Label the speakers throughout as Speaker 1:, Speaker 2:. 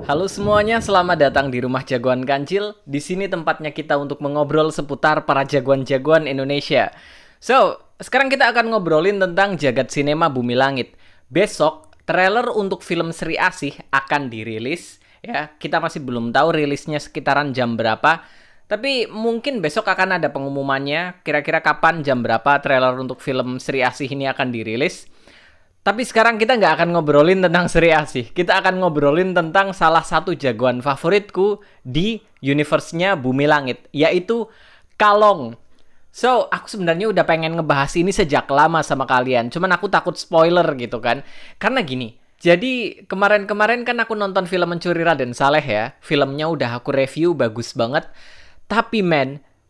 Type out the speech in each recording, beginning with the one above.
Speaker 1: Halo semuanya, selamat datang di Rumah Jagoan Kancil. Di sini tempatnya kita untuk mengobrol seputar para jagoan-jagoan Indonesia. So, sekarang kita akan ngobrolin tentang jagat sinema Bumi Langit. Besok, trailer untuk film Sri Asih akan dirilis. Ya, kita masih belum tahu rilisnya sekitaran jam berapa. Tapi mungkin besok akan ada pengumumannya. Kira-kira kapan, jam berapa trailer untuk film Sri Asih ini akan dirilis. Tapi sekarang kita nggak akan ngobrolin tentang Sri Asih. Kita akan ngobrolin tentang salah satu jagoan favoritku di universe-nya Bumi Langit, yaitu Kalong. So, aku sebenarnya udah pengen ngebahas ini sejak lama sama kalian. Cuman aku takut spoiler gitu kan. Karena gini, jadi kemarin-kemarin kan aku nonton film Mencuri Raden Saleh ya. Filmnya udah aku review, bagus banget. Tapi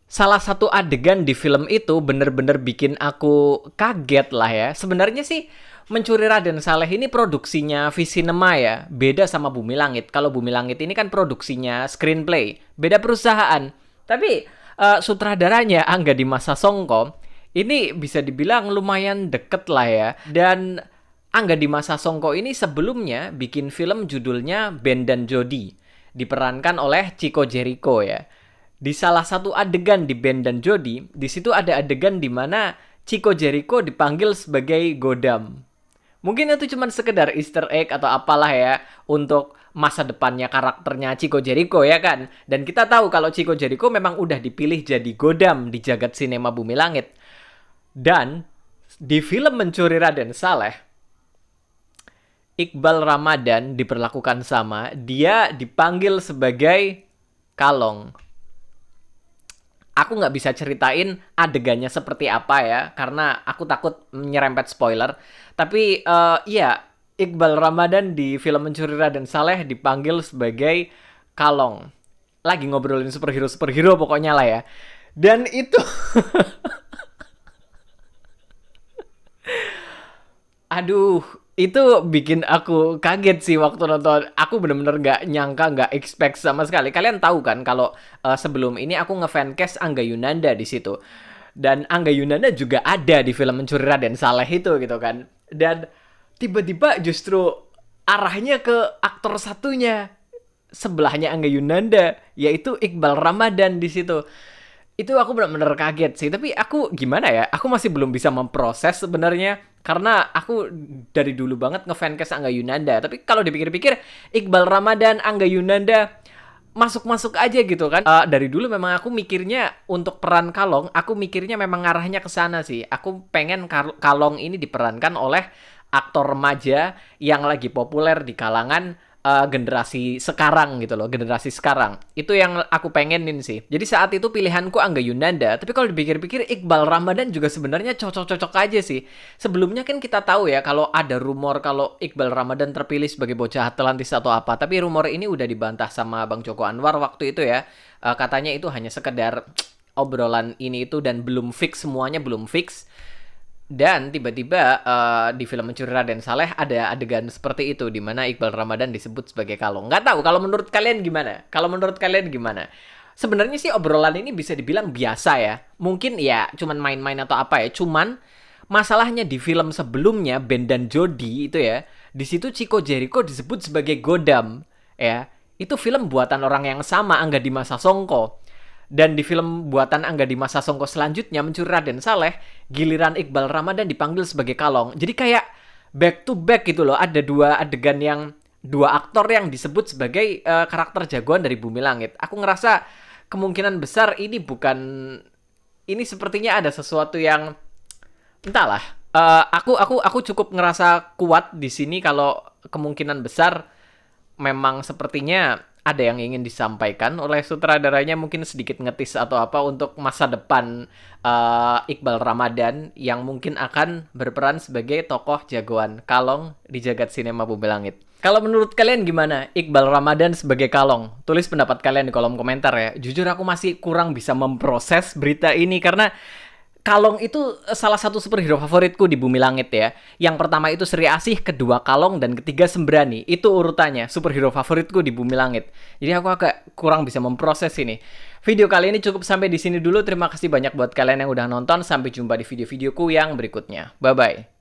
Speaker 1: salah satu adegan di film itu bener-bener bikin aku kaget lah ya. Sebenarnya sih Mencuri Raden Saleh ini produksinya Visinema ya, beda sama Bumi Langit. Kalau Bumi Langit ini kan produksinya Screenplay, beda perusahaan. Tapi sutradaranya Angga Dimasa Songko ini bisa dibilang lumayan deket lah ya. Dan Angga Dimasa Songko ini sebelumnya bikin film judulnya Ben dan Jody, diperankan oleh Chico Jericho ya. Di salah satu adegan di Ben dan Jody, di situ ada adegan di mana Chico Jericho dipanggil sebagai Godam. Mungkin itu cuma sekedar easter egg atau apalah ya untuk masa depannya karakternya Chico Jericho ya kan. Dan kita tahu kalau Chico Jericho memang udah dipilih jadi Godam di jagat sinema Bumi Langit. Dan di film Mencuri Raden Saleh, Iqbal Ramadan diperlakukan sama, dia dipanggil sebagai Kalong. Aku nggak bisa ceritain adegannya seperti apa ya, karena aku takut nyerempet spoiler. Tapi iya, Iqbal Ramadan di film Mencuri Raden Saleh dipanggil sebagai Kalong. Lagi ngobrolin superhero pokoknya lah ya. Dan itu aduh, itu bikin aku kaget sih waktu nonton. Aku bener-bener gak nyangka, gak expect sama sekali. Kalian tahu kan kalau sebelum ini aku nge-fancast Angga Yunanda di situ. Dan Angga Yunanda juga ada di film Mencuri Raden Saleh itu gitu kan. Dan tiba-tiba justru arahnya ke aktor satunya. Sebelahnya Angga Yunanda, yaitu Iqbal Ramadan di situ. Itu aku benar-benar kaget sih. Tapi aku gimana ya? Aku masih belum bisa memproses sebenarnya. Karena aku dari dulu banget nge-fancast Angga Yunanda. Tapi kalau dipikir-pikir, Iqbal Ramadan, Angga Yunanda masuk-masuk aja gitu kan. Dari dulu memang aku mikirnya untuk peran Kalong, aku mikirnya memang ngarahnya ke sana sih. Aku pengen Kalong ini diperankan oleh aktor remaja yang lagi populer di kalangan generasi sekarang gitu loh, generasi sekarang. Itu yang aku pengenin sih. Jadi saat itu pilihanku Angga Yunanda, tapi kalau dipikir-pikir Iqbal Ramadan juga sebenarnya cocok-cocok aja sih. Sebelumnya kan kita tahu ya kalau ada rumor kalau Iqbal Ramadan terpilih sebagai bocah Atlantis atau apa, tapi rumor ini udah dibantah sama Bang Joko Anwar waktu itu ya. Katanya itu hanya sekedar obrolan ini itu dan belum fix, semuanya belum fix. Dan tiba-tiba di film Mencuri Raden Saleh ada adegan seperti itu di mana Iqbal Ramadan disebut sebagai Kalong. Nggak tahu kalau menurut kalian gimana? Sebenarnya sih obrolan ini bisa dibilang biasa ya. Mungkin ya cuman main-main atau apa ya. Cuman masalahnya di film sebelumnya Ben dan Jody itu ya, di situ Chico Jericho disebut sebagai Godam ya. Itu film buatan orang yang sama, Angga Dimasa Songko. Dan di film buatan Angga Dimasa Songko selanjutnya, Mencuri Raden Saleh, giliran Iqbal Ramadan dipanggil sebagai Kalong. Jadi kayak back to back gitu loh. Ada dua adegan dua aktor yang disebut sebagai karakter jagoan dari Bumi Langit. Aku ngerasa kemungkinan besar ini sepertinya ada sesuatu yang entahlah. Aku cukup ngerasa kuat di sini kalau kemungkinan besar memang sepertinya ada yang ingin disampaikan oleh sutradaranya, mungkin sedikit ngetis atau apa untuk masa depan Iqbal Ramadan yang mungkin akan berperan sebagai tokoh jagoan Kalong di jagat sinema Bumi Langit. Kalau menurut kalian gimana Iqbal Ramadan sebagai Kalong? Tulis pendapat kalian di kolom komentar ya. Jujur aku masih kurang bisa memproses berita ini karena Kalong itu salah satu superhero favoritku di Bumi Langit ya. Yang pertama itu Sri Asih, kedua Kalong, dan ketiga Sembrani. Itu urutannya, superhero favoritku di Bumi Langit. Jadi aku agak kurang bisa memproses ini. Video kali ini cukup sampai di sini dulu. Terima kasih banyak buat kalian yang udah nonton. Sampai jumpa di video-videoku yang berikutnya. Bye-bye.